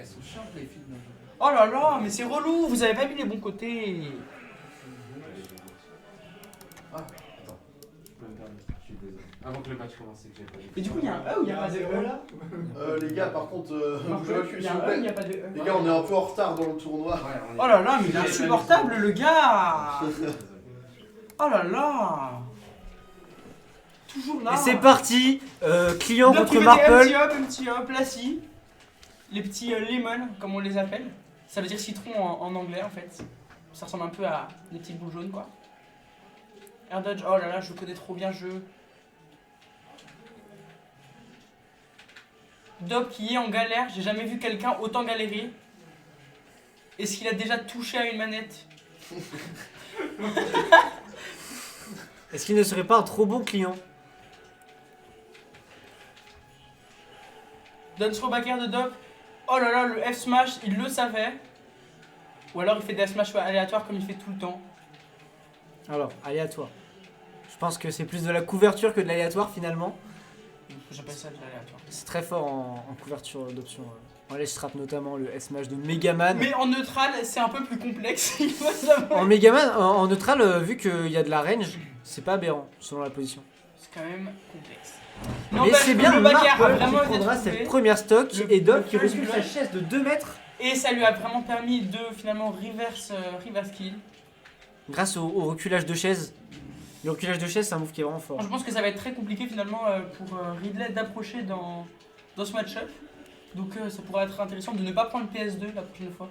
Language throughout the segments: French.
elles sont chiantes les filles. Oh là là, mais c'est relou, vous avez pas mis les bons côtés. Ah, attends. Je peux me permettre, je suis désolé. Avant que le match commence, c'est que j'ai pas dit. Et du coup, il y a un E ou il y a pas de E là? Les gars, par contre, bougez le cul, Il y s'il a vous un E, il n'y plaît. a pas de E. Les gars, on est un peu en retard dans le tournoi. Ouais, on est- Oh là là, mais il est insupportable le gars. Oh là là. Toujours là. Et c'est parti, client Donc, contre il veut Marple. des MT up, lassi. Les petits lemon, comme on les appelle. Ça veut dire citron en anglais en fait. Ça ressemble un peu à des petites boules jaunes quoi. Air dodge, oh là là, je connais trop bien le jeu. Dob qui est en galère, j'ai jamais vu quelqu'un autant galérer. Est-ce qu'il a déjà touché à une manette? Est-ce qu'il ne serait pas un trop bon client? Donne throw back air de Dob. Oh là là, le F smash, il le savait. Ou alors il fait des F smash aléatoires comme il fait tout le temps. Alors, aléatoire. Je pense que c'est plus de la couverture que de l'aléatoire finalement. J'appelle ça de l'aléatoire. C'est très fort en couverture d'options. En ledge trap notamment, le S-Smash de Megaman. Mais en neutral, c'est un peu plus complexe, il faut savoir. En Megaman, en neutral, vu qu'il y a de la range, c'est pas aberrant selon la position. C'est quand même complexe. Mais c'est bien le back air a Marple vraiment qui été prendra trouvé. cette première stock Le- et Dob le qui first recule sa blood. chaise de 2 mètres Et ça lui a vraiment permis de finalement reverse kill. grâce au reculage de chaise. Le reculage de chaise, c'est un move qui est vraiment fort. Je pense que ça va être très compliqué finalement pour Ridley d'approcher dans ce match-up. Donc ça pourrait être intéressant de ne pas prendre le PS2 la prochaine fois.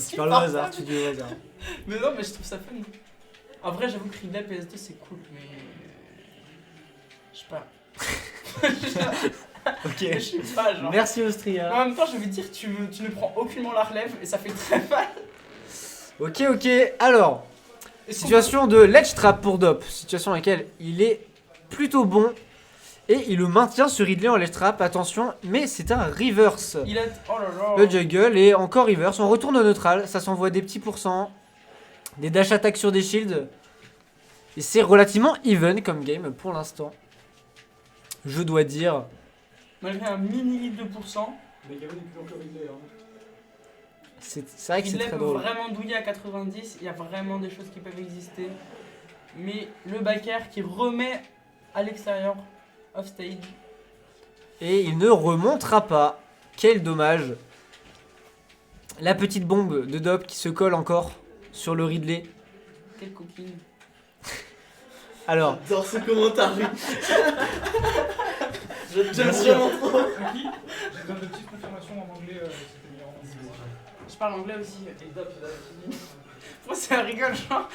Tu parles au hasard, tu dis au hasard. Mais non, mais je trouve ça fun. En vrai, j'avoue que Ridley PS2 c'est cool, mais. Je sais pas. Ok. Je sais pas, genre. Merci Mais Austria. en même temps, je vais te dire, tu ne prends aucunement la relève et ça fait très mal. Ok, alors. Est-ce Situation de ledge trap pour Dob. Situation dans laquelle il est plutôt bon. Et il le maintient sur Ridley en ledge trap. Attention, mais c'est un reverse. il a. Oh là là. Le juggle et encore reverse. On retourne au neutral. Ça s'envoie des petits pourcents. Des dash attack sur des shields. Et c'est relativement even comme game pour l'instant. Je dois dire. Malgré un mini litre de pourcent, Megaman est plus long que Ridley. Hein. C'est vrai que c'est Ridley très peut drôle. vraiment douiller à 90. Il y a vraiment des choses qui peuvent exister. Mais le back air qui remet à l'extérieur off stage. Et il ne remontera pas. Quel dommage. La petite bombe de Dob qui se colle encore sur le Ridley. Quelle coquine. Alors, Dans ce commentaire. J'aime Bien sûr. vraiment trop. J'ai besoin de petites confirmations en anglais. C'était meilleur en anglais. Je parle anglais aussi. Et Dob, il a fini. Pourquoi ça rigole, genre?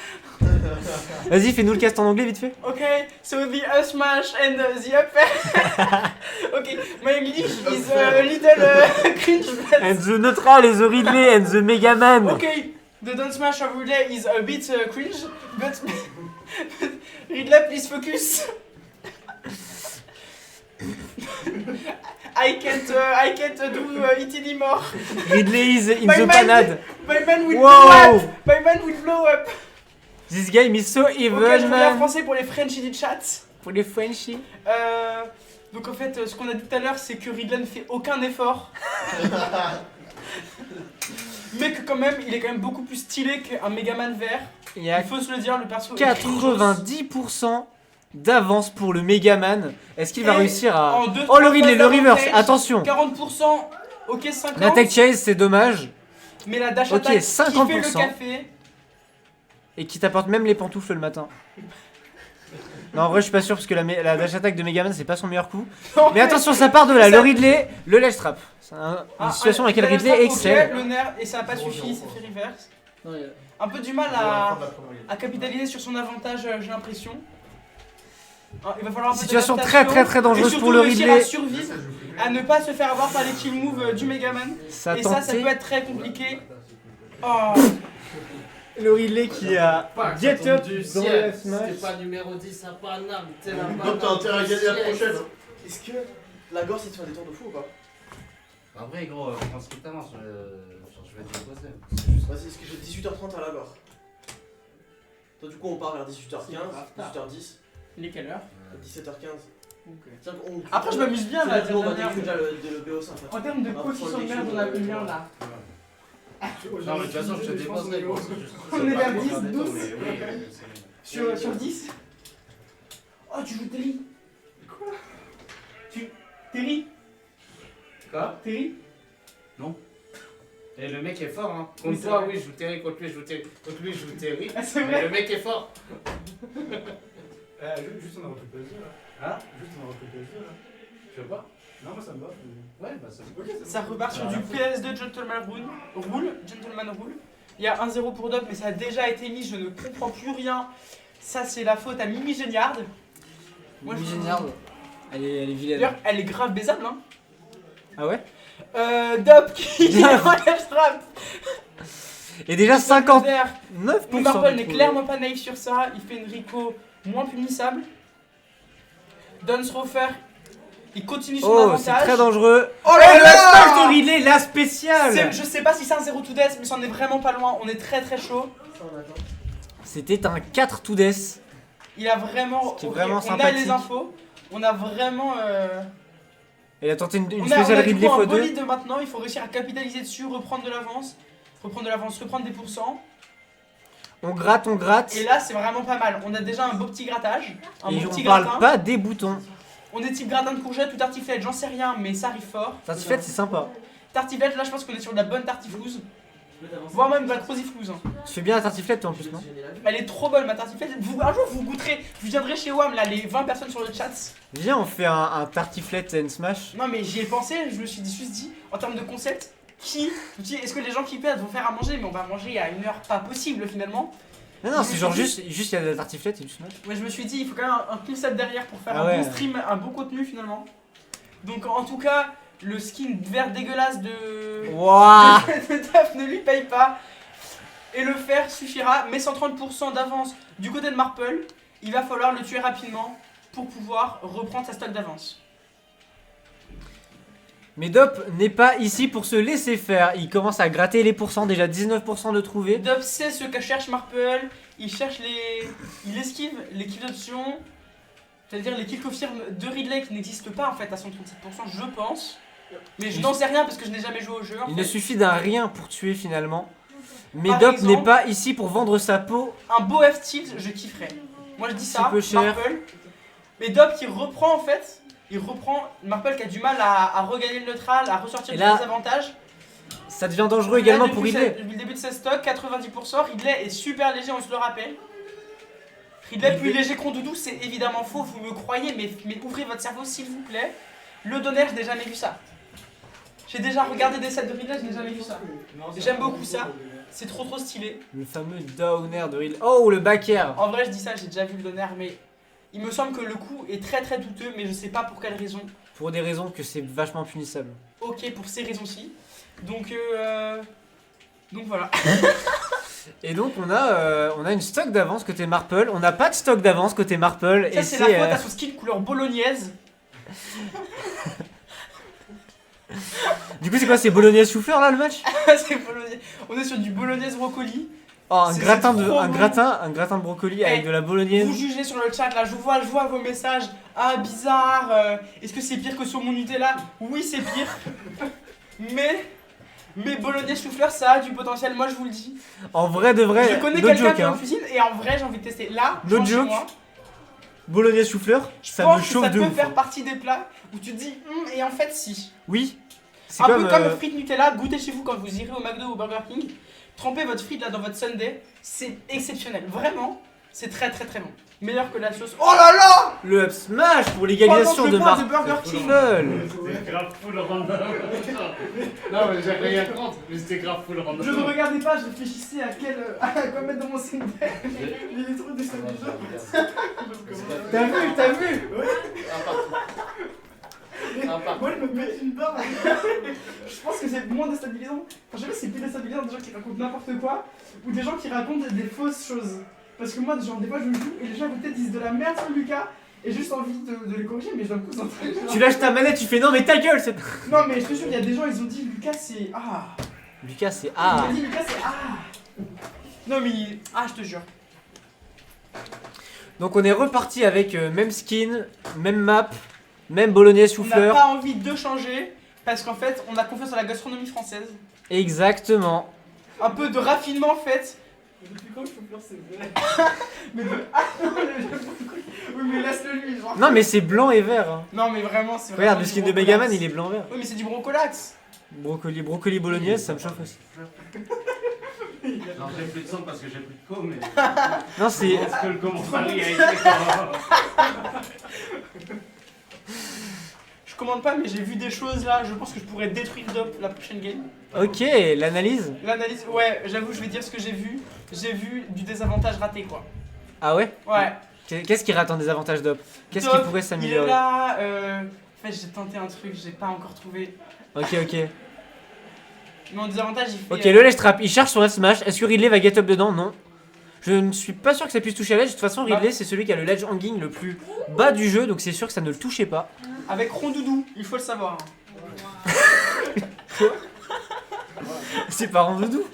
vas-y, fais-nous le cast en anglais vite fait. Ok, so the smash and the up. Ok, my English is a little cringe. But... And the neutral is the Ridley and the Megaman. Okay, the down smash of Ridley is a bit cringe, but Ridley, please focus. I can't do it anymore. Ridley is in My the man- panade. My man will Wow. blow up. My man will blow up. This game is so Ok, je even, reviens en man. français pour les Frenchies du chat. Pour les Frenchies. Donc en fait, ce qu'on a dit tout à l'heure, c'est que Ridley ne fait aucun effort. Mais que quand même, il est quand même beaucoup plus stylé qu'un Megaman vert. Il y a Il faut se le dire, le perso est cringeos. 90% d'avance pour le Megaman. Est-ce qu'il va Et réussir à... en deux, Oh, le trois Ridley, le phases reverse, d'avantage, attention. 40%, ok 50%. La tech chase, c'est dommage. Mais la dash Ok, attack qui 50%. fait le café. Et qui t'apporte même les pantoufles le matin. Non, en vrai, je suis pas sûr parce que la dash attack de Megaman, c'est pas son meilleur coup. Non, Mais attention, ça part de là. Ça- Le Ridley, le ledge trap. C'est une situation dans laquelle la dash Ridley attack, excelle. ok, le nerf, et ça n'a pas suffi, c'est fait reverse. Un peu du mal à capitaliser sur son avantage, j'ai l'impression. Il va falloir un peu Situation d'adaptation, très, très, très dangereuse et surtout pour le réussir Ridley. à survivre, à ne pas se faire avoir par les kill moves du Megaman. Ça Et ça tenté. peut être très compliqué. Oh. Le Ridley qui a get up du dans ciel. le smash. C'était pas numéro 10 à Paname, t'es la Donc t'as intérêt à gagner la prochaine. hein. Est-ce que la gorge c'est de faire des tours de fou ou pas? En vrai, gros, prends ce que t'avances, je vais te déposer. C'est juste- Vas-y, est-ce que j'ai 18h30 à la gorge? Toi du coup on part vers 18h15, 18h10, Il est quelle heure? 17h15. Tiens, on- Après, je m'amuse bien là. On va dernière- décrire déjà le BO5. En termes de coefficient de merde, on a combien là? Non, mais de toute façon, je te dépasserai. gros. On est vers 10, pas 12. mais oui, Sur 10? Oh, tu joues Terry? Quoi? Terry? Quoi? Terry? Et le mec est fort, hein. Oui, Contre c'est toi, vrai. oui, je joue Terry, contre lui, je joue Terry. Contre lui, je joue Terry. Ah, c'est Mais vrai? le mec est fort. Juste on a repris PSG là. Hein? Juste on a repris PSG là. Je sais pas. Non, moi ça me va. Ouais, bah ça. Ok, c'est Ça bon. repart sur du PS2 Gentleman Rule. Il y a 1-0 pour Dop, mais ça a déjà été mis, je ne comprends plus rien. Ça, c'est la faute à Mimi Géniard. Moi, je- Mimi Géniard, elle est vilaine. D'ailleurs, elle est grave baisable, hein. Ah ouais? Dop qui enlève strap. Et déjà 59% Marple n'est de clairement pas naïf sur ça. Il fait une Rico moins punissable. Dunsrofer, il continue son Oh, c'est avantage. très dangereux. Oh Oh, là le smash là de Ridley, la spéciale. Je sais pas si c'est un 0 to death, mais c'en est vraiment pas loin. On est très très chaud. Ça, on attend. C'était un 4 to death. Il a vraiment. Ce qui est ok, vraiment on a sympathique. les infos. On a vraiment. Elle a tenté une On a spéciale du Ridley coup un x2. bolide maintenant. Il faut réussir à capitaliser dessus, reprendre de l'avance. Reprendre des pourcents. On gratte, on gratte. Et là, c'est vraiment pas mal. On a déjà un beau petit grattage. Un Et beau on petit parle gratin. pas des boutons. On est type gratin de courgette ou tartiflette, j'en sais rien, mais ça arrive fort. Tartiflette, c'est sympa. Tartiflette, là, je pense qu'on est sur de la bonne tartiflouse. Je peux t'avancer. Voire même de la croziflouse. Hein. Tu fais bien la tartiflette toi en plus, non? Elle est trop bonne, ma tartiflette. Un jour, vous goûterez. Vous viendrez chez WAM, là, les 20 personnes sur le chat. Viens, on fait un tartiflette and smash. Non, mais j'y ai pensé, je me suis juste dit, en termes de concept, est-ce que les gens qui perdent vont faire à manger? Mais on va manger à une heure pas possible finalement. Non, c'est genre juste il y a de la tartiflette et du smash. Ouais, je me suis dit, il faut quand même un concept derrière pour faire Ah un ouais. bon stream, un bon contenu finalement. Donc, en tout cas, le skin vert dégueulasse de. Wouah. de Daf ne lui paye pas. Et le fer suffira, mais 130% d'avance du côté de Marple, il va falloir le tuer rapidement pour pouvoir reprendre sa stock d'avance. Mais Dop n'est pas ici pour se laisser faire. Il commence à gratter les pourcents, déjà 19% de trouver. Dub sait ce que cherche Marple, il cherche il esquive les kills d'options, c'est-à-dire les kills confirmes de Ridley qui n'existent pas en fait à 137%, je pense. Mais je n'en sais rien parce que je n'ai jamais joué au jeu. En Il fait. ne suffit d'un rien pour tuer finalement. Mais Par Dop exemple- n'est pas ici pour vendre sa peau. Un beau F-tilt, je kifferais. Moi je dis ça, C'est peu cher. Marple. Mais Dub qui reprend en fait, Marple qui a du mal à regagner le neutral, à ressortir Et du là, désavantage. Ça devient dangereux également pour Ridley. Depuis le début de sa stock, 90%, Ridley est super léger, on se le rappelle. Ridley plus léger qu'on Doudou, c'est évidemment faux, vous me croyez, mais ouvrez votre cerveau s'il vous plaît. Le donner, je n'ai jamais vu ça. J'ai déjà regardé des sets de Ridley, je n'ai jamais vu ça. J'aime beaucoup ça. C'est trop stylé. Le fameux downer de Ridley. Oh, le back air. En vrai, je dis ça, j'ai déjà vu le donner, mais il me semble que le coup est très douteux, mais je sais pas pour quelle raison. Pour des raisons que c'est vachement punissable. Ok, pour ces raisons-ci. Donc voilà. Et donc on a une stock d'avance côté Marple. On n'a pas de stock d'avance côté Marple. Ça, Et c'est la faute à son skin couleur bolognaise. Du coup, c'est quoi? C'est bolognaise chou-fleur là le match? C'est bolognaise. On est sur du bolognaise brocoli. Oh, un C'est gratin trop de bon. un gratin de brocoli avec de la bolognaise. Vous jugez sur le chat là, je vois vos messages. Ah, bizarre. Est-ce que c'est pire que sur mon Nutella? Oui, c'est pire. mais bolognaise chou-fleur, ça a du potentiel, moi je vous le dis. En vrai de vrai, Je connais no quelqu'un joke, qui en hein. cuisine et en vrai, j'ai envie de tester. Là, No je rentre chez joke. moi. Bolognaise chou-fleur, Je ça pense me que chauffe ça de peut ouf. faire partie des plats où tu te dis, et en fait, si. Oui. C'est Un comme peu comme frites Nutella, goûtez chez vous quand vous irez au McDo ou au Burger King. Trempez votre frite là dans votre sundae, c'est exceptionnel. Vraiment, c'est très bon. Meilleur que la sauce. Oh là là! le up smash pour l'égalisation Pendant que de je parle Marple. de Burger King. C'était grave full random. Non, mais j'avais rien contre, mais c'était grave full random. Je ne regardais pas, je réfléchissais à quoi mettre dans mon sundae. Il est trop déstabilisant. T'as vu? Moi, je me mets une barre. Je pense que c'est moins déstabilisant. Enfin, je sais pas si c'est plus déstabilisant des gens qui racontent n'importe quoi ou des gens qui racontent des fausses choses. Parce que moi, genre, des fois, je joue et les gens peut-être disent de la merde sur Lucas et j'ai juste envie de les corriger, mais je dois me concentrer. Tu lâches ta manette, tu fais non mais ta gueule. Non, mais je te jure, il y a des gens, ils ont dit Lucas, c'est. Ah! Lucas c'est Ils ont ah. dit Lucas, c'est. Ah! Non, mais. Ah, je te jure. Donc on est reparti avec même skin, même map, Même bolognaise On n'a chou-fleur. pas envie de changer parce qu'en fait, on a confiance en la gastronomie française. Exactement. Un peu de raffinement en fait. Depuis quand je peux faire c'est vrai? Mais de... Ah non, oui, mais laisse-le lui, genre. Non mais c'est blanc et vert. Hein. Non, mais vraiment, c'est Regarde, vraiment le du skin de brocolax. Megaman il est blanc-vert. Oui, mais c'est du brocolax. Brocoli bolognaise, ça me chauffe aussi. Non, j'ai plus de sang parce que j'ai plus de co, mais. Non, c'est. Je pense que le commentaire a été quand Je commande pas, mais j'ai vu des choses là. Je pense que je pourrais détruire Dop la prochaine game. Ok, l'analyse. L'analyse, ouais, j'avoue, je vais dire ce que j'ai vu. J'ai vu du désavantage raté, quoi. Ah ouais? Ouais. Qu'est-ce qui rate en désavantage d'op? Qu'est-ce qui Dop, pourrait Il est s'améliorer? là. En fait, j'ai tenté un truc, j'ai pas encore trouvé. Ok, ok. Mais en désavantage, il fait. Ok, le ledge trap, il charge sur F smash. Est-ce que Ridley va get up dedans? Non. Je ne suis pas sûr que ça puisse toucher à ledge. De toute façon, Ridley, c'est celui qui a le ledge hanging le plus bas du jeu, donc c'est sûr que ça ne le touchait pas. Avec Rondoudou, il faut le savoir. C'est pas Rondoudou.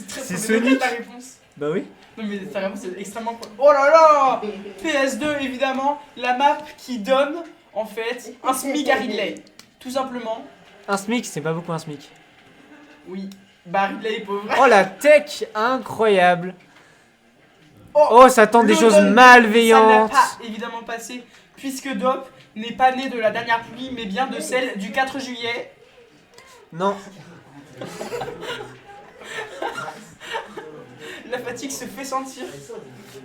Très C'est premier degré, Sonic. ta réponse. Bah oui. Non, mais ta réponse est extrêmement. Oh là là PS2, évidemment, la map qui donne, en fait, un SMIC à Ridley. Tout simplement. Un SMIC, c'est pas beaucoup un SMIC. Oui. Bah, Ridley est pauvre. Oh la tech incroyable. Oh, Oh, ça tente des le choses Don, malveillantes. Ça n'a pas évidemment passé, puisque Dop n'est pas né de la dernière pluie, mais bien de celle du 4 juillet. Non. La fatigue se fait sentir.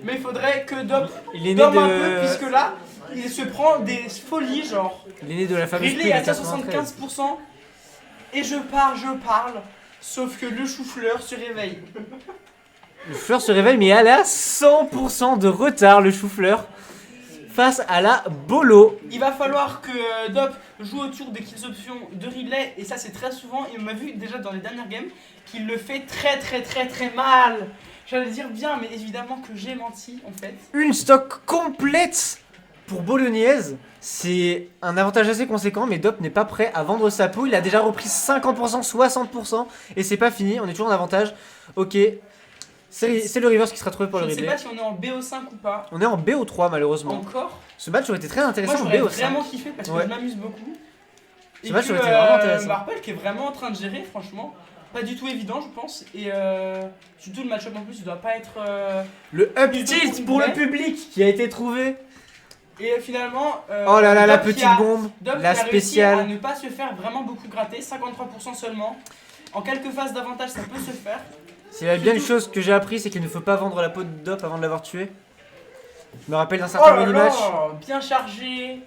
Mais il faudrait que Dop Il est né dorme un peu, de. puisque là, il se prend des folies, genre. Il est né de la fameuse Ridley pluie est à de 93. 75%. Et je parle. Sauf que le chou-fleur se réveille. Le fleur se réveille, mais elle a 100% de retard, le chou-fleur, face à la bolo. Il va falloir que Dop joue autour des kills options de Ridley. Et ça, c'est très souvent. Et on m'a vu déjà dans les dernières games qu'il le fait très mal. J'allais dire bien, mais évidemment que j'ai menti en fait. Une stock complète pour bolognaise. C'est un avantage assez conséquent, mais Dop n'est pas prêt à vendre sa peau. Il a déjà repris 50%, 60%, et c'est pas fini. On est toujours en avantage. Ok. C'est le reverse qui sera trouvé pour Je le ne sais Ridley. pas si on est en BO5 ou pas. On est en BO3 malheureusement. Encore. Ce match aurait été très Moi, intéressant en j'aurais BO5. vraiment kiffé parce que Ouais. je m'amuse beaucoup. Ce match aurait été vraiment intéressant. Marpel qui est vraiment en train de gérer, franchement. Pas du tout évident, je pense. Et surtout, le match-up en plus, il doit pas être. Le up Il tilt doit pour le complet. public qui a été trouvé. Et finalement. Oh là là, la Dop qui petite a- bombe, Dop qui la a réussi à spéciale. ne pas se faire vraiment beaucoup gratter, 53% seulement. En quelques phases d'avantage, ça peut se faire. S'il y a bien une chose que j'ai appris, c'est qu'il ne faut pas vendre la peau de Dop avant de l'avoir tué. Je me rappelle d'un Oh certain là mini-match. là, bien chargé.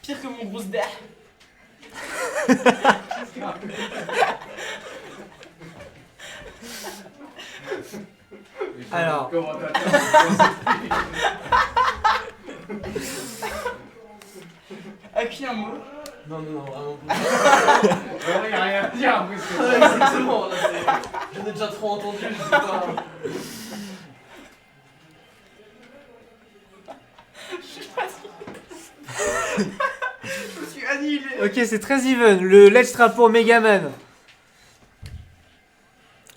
Pire que mon gros dé. Alors. À qui un mot? Non, vraiment pas. Il n'y a rien à dire, parce que. Ouais, exactement, là, j'en ai déjà trop entendu, je sais pas. Je me suis annihilé. Ok, c'est très even. Le ledge trap pour Megaman.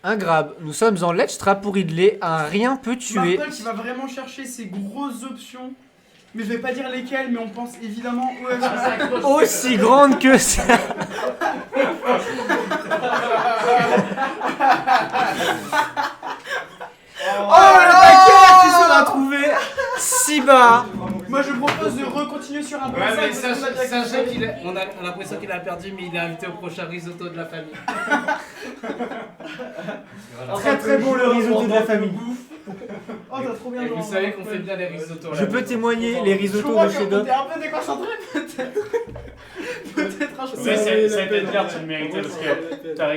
Un grab. Nous sommes en ledge trap pour Ridley. Un rien peut tuer. Marpel qui va vraiment chercher ses grosses options. Mais je vais pas dire lesquelles, mais on pense évidemment au FS. Aussi grande que ça. Oh la baguette qui sera trouvée si bas. Moi je propose de recontinuer sur un bon Ouais, mais sac, sachez qu'il a. On a l'impression qu'il a perdu, mais il est invité au prochain risotto de la famille. Très très bon le risotto de la famille. Oh t'as trop bien Et joué. vous savez qu'on fait bien les risottos. Je peux témoigner les Je risottos crois de chez qu'on Dop. était un peu déconcentré peut-être. Peut-être un jour. Mais c'est peut-être bien, tu le méritais parce que t'as